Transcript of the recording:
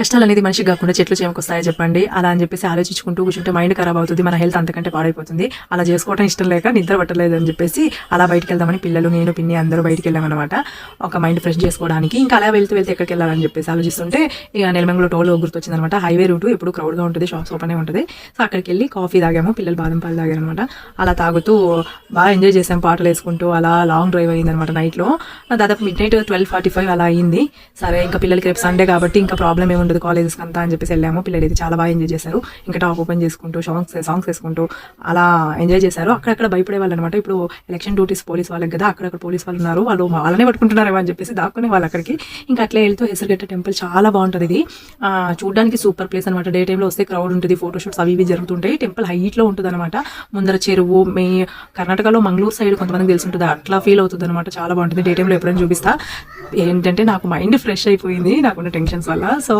కష్టాలు అనేది మనిషికి కాకుండా చెట్లు చేమకొస్తాయో చెప్పండి. అలా అని చెప్పేసి ఆలోచించుకుంటూ కూర్చుంటే మైండ్ ఖరాబ్ అవుతుంది, మన హెల్త్ అంతకంటే పాడైపోతుంది. అలా చేసుకోవడం ఇష్టం లేక నిద్ర పట్టలేదు అని చెప్పేసి అలా బయటికి వెళ్దామని పిల్లలు, నేను, పిన్ని అందరూ బయటికి వెళ్ళామన్నమాట. ఒక మైండ్ ఫ్రెష్ చేసుకోవడానికి. ఇంకా అలా వెళ్తూ ఎక్కడికి వెళ్ళాలని చెప్పేసి ఆలోచిస్తుంటే ఇక నెలమంగళ టోల్ గుర్తొచ్చింది అనమాట. హైవే రూట్ ఎప్పుడు క్రౌడ్గా ఉంటుంది, షాప్స్ ఓపెన్ ఉంటుంది. సో అక్కడికి వెళ్ళి కాఫీ తాగాము, పిల్లలు బాదం పాలు తాగారు అనమాట. అలా తాగుతూ బాగా ఎంజాయ్ చేసాం, పాటలు వేసుకుంటూ. అలా లాంగ్ డ్రైవ్ అయిందనమాట. నైట్లో దాదాపు మిడ్-నైట్ 12:45 అలా అయింది. సరే ఇంకా పిల్లలకి రేపు సండే కాబట్టి ఇంకా ప్రాబ్లం ఏముండదు కాలేజెస్కి అంతా అని చెప్పేసి వెళ్ళాము. పిల్లలు అయితే చాలా బాగా ఎంజాయ్ చేశారు. ఇంకా టాప్ ఓపెన్ చేసుకుంటూ సాంగ్స్ వేసుకుంటూ అలా ఎంజాయ్ చేశారు. అక్కడక్కడ భయపడే వాళ్ళు అనమాట. ఇప్పుడు ఎలక్షన్ డ్యూటీస్ పోలీస్ వాళ్ళకి కదా, అక్కడక్కడ పోలీస్ వాళ్ళు ఉన్నారు, వాళ్ళు వాళ్ళనే పట్టుకుంటున్నారేమో అని చెప్పేసి దాక్కునే వాళ్ళు అక్కడికి. ఇంకా అట్లే వెళ్తూ హెసరగట్ట టెంపుల్ చాలా బాగుంటుంది. ఇది చూడడానికి సూపర్ ప్లేస్ అనమాట. డే టైంలో వస్తే క్రౌడ్ ఉంటుంది, ఫోటోషూట్స్ అవి ఇవి జరుగుతుంటాయి. టెంపుల్ హైట్లో ఉంటుంది అనమాట. ముందర చెరువు, కర్ణాటకలో మంగళూరు సైడ్ కొంతమందికి తెలిసి ఉంటుంది, అట్లా ఫీల్ అవుతుంది అనమాట. చాలా బాగుంటుంది. డే టైంలో ఎప్పుడైనా చూపిస్తా. ఏంటంటే నాకు మైండ్ ఫ్రెష్ అయిపోయింది నాకున్న టెన్షన్స్ వల్ల. సో